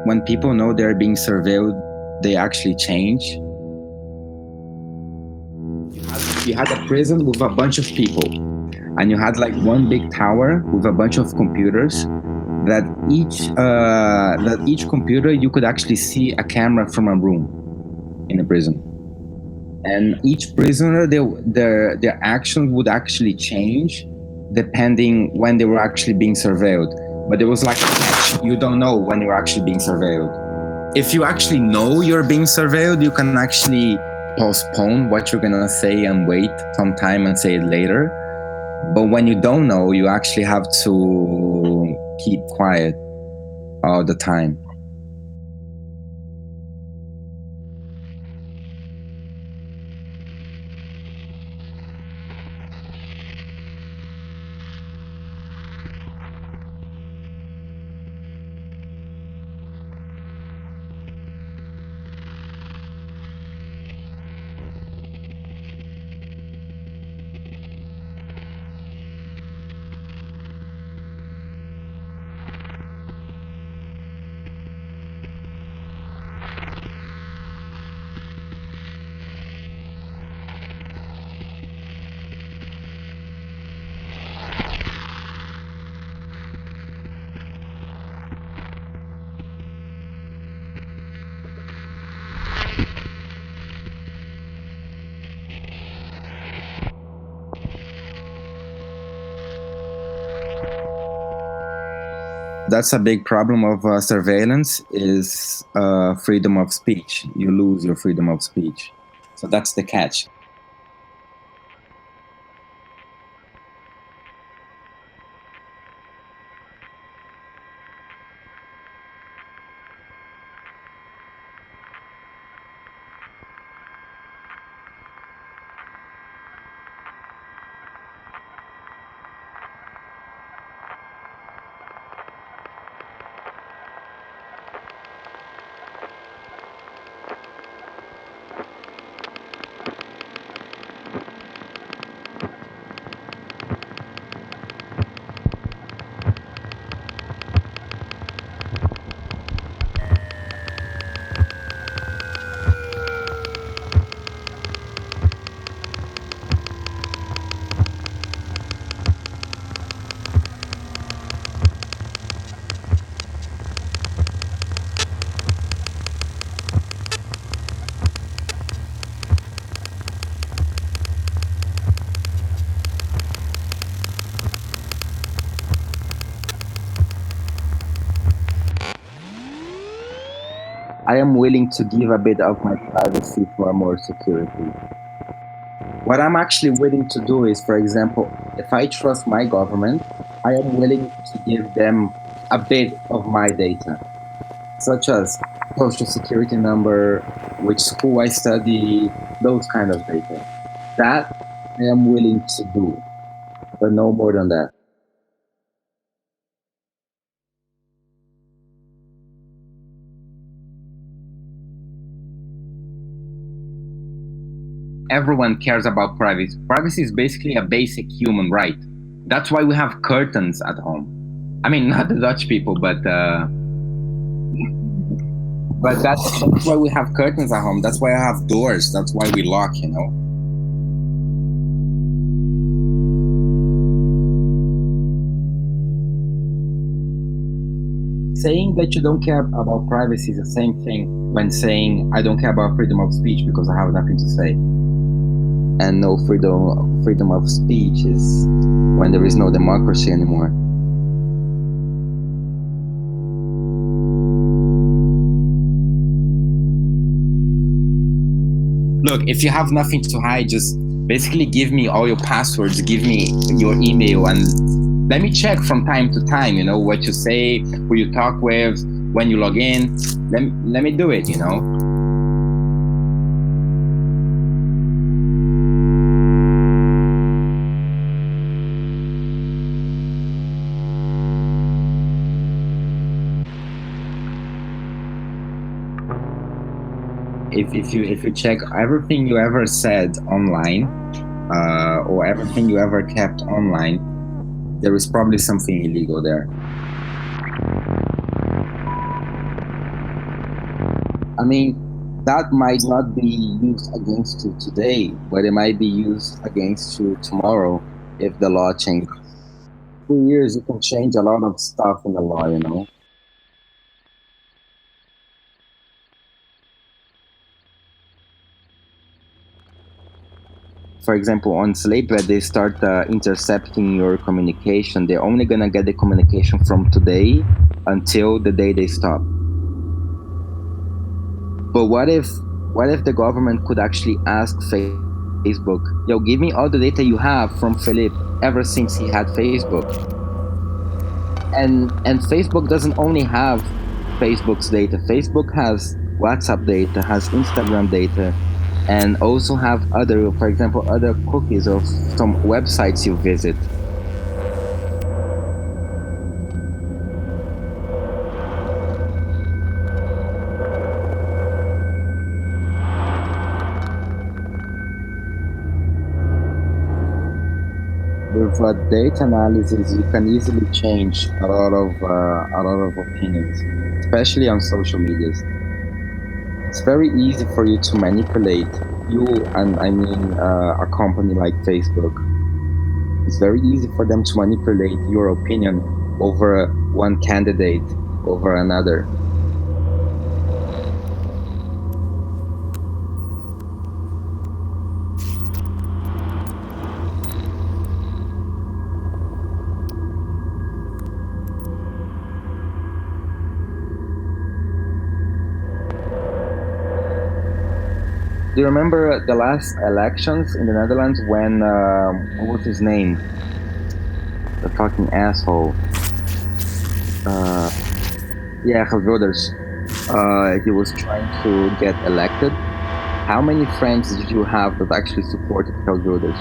when people know they're being surveilled, they actually change. You had a prison with a bunch of people, and you had like one big tower with a bunch of computers. That each computer you could actually see a camera from a room in a prison, and each prisoner their actions would actually change depending when they were actually being surveilled. But there was like a catch: you don't know when you're actually being surveilled. If you actually know you're being surveilled, you can actually postpone what you're gonna say and wait some time and say it later. But when you don't know, you actually have to keep quiet all the time. That's a big problem of surveillance is freedom of speech. You lose your freedom of speech. So that's the catch. I am willing to give a bit of my privacy for more security. What I'm actually willing to do is, for example, if I trust my government, I am willing to give them a bit of my data, such as social security number, which school I study, those kind of data. That I am willing to do, but no more than that. Everyone cares about privacy. Privacy is basically a basic human right. That's why we have curtains at home. I mean, not the Dutch people, but that's why we have curtains at home. That's why I have doors. That's why we lock, you know. Saying that you don't care about privacy is the same thing when saying I don't care about freedom of speech because I have nothing to say. And no freedom of speech is when there is no democracy anymore. Look, if you have nothing to hide, just basically give me all your passwords, give me your email, and let me check from time to time, you know, what you say, who you talk with, when you log in. Let me do it, you know. If you check everything you ever said online, or everything you ever kept online, there is probably something illegal there. I mean, that might not be used against you today, but it might be used against you tomorrow if the law changes. 2 years, you can change a lot of stuff in the law, you know? For example, on Felipe, they start intercepting your communication. They're only gonna get the communication from today until the day they stop. But what if the government could actually ask Facebook, yo, give me all the data you have from Felipe ever since he had Facebook? And Facebook doesn't only have Facebook's data. Facebook has WhatsApp data, has Instagram data, and also have other, for example, other cookies of some websites you visit. With data analysis, you can easily change a lot of opinions, especially on social medias. It's very easy for you to manipulate you, and I mean a company like Facebook. It's very easy for them to manipulate your opinion over one candidate over another. Do you remember the last elections in the Netherlands when, what was his name? The fucking asshole. Yeah, Wilders. He was trying to get elected. How many friends did you have that actually supported Wilders?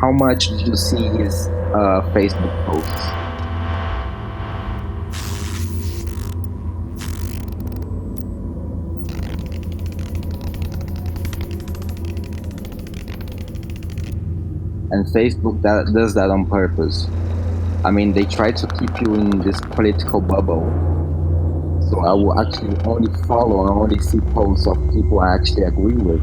How much did you see his Facebook posts? And Facebook does that on purpose. I mean, they try to keep you in this political bubble. So I will actually only follow and only see posts of people I actually agree with.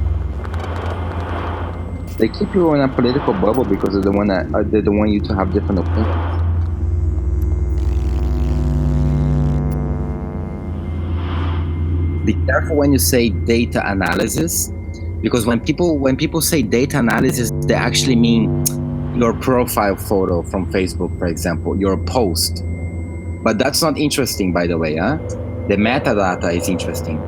They keep you in a political bubble because they don't want you to have different opinions. Be careful when you say data analysis, because when people say data analysis, they actually mean your profile photo from Facebook, for example, your post. But that's not interesting, by the way, huh? The metadata is interesting.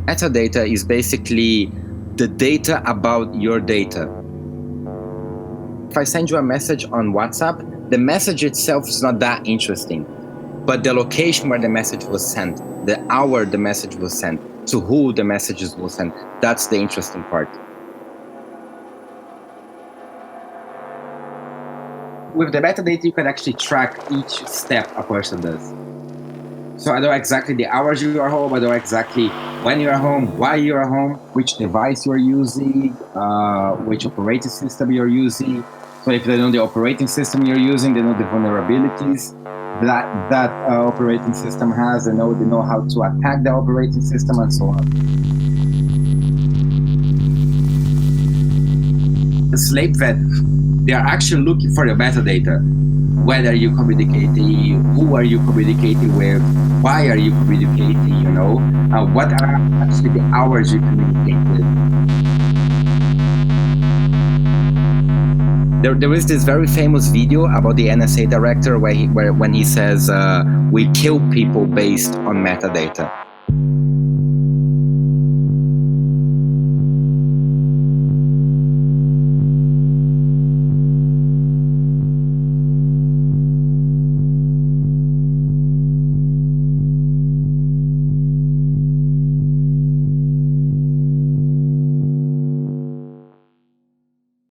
Metadata is basically the data about your data. If I send you a message on WhatsApp, the message itself is not that interesting, but the location where the message was sent, the hour the message was sent, to who the messages were sent, that's the interesting part. With the metadata, you can actually track each step a person does. So I know exactly the hours you are home, I know exactly when you are home, why you are home, which device you are using, which operating system you're using. So if they know the operating system you're using, they know the vulnerabilities that operating system has, they know how to attack the operating system, and so on. The slave vet, they are actually looking for the metadata. Whether you communicating, who are you communicating with, why are you communicating, you know, what are actually the hours you communicate with. There is this very famous video about the NSA director when he says, we kill people based on metadata.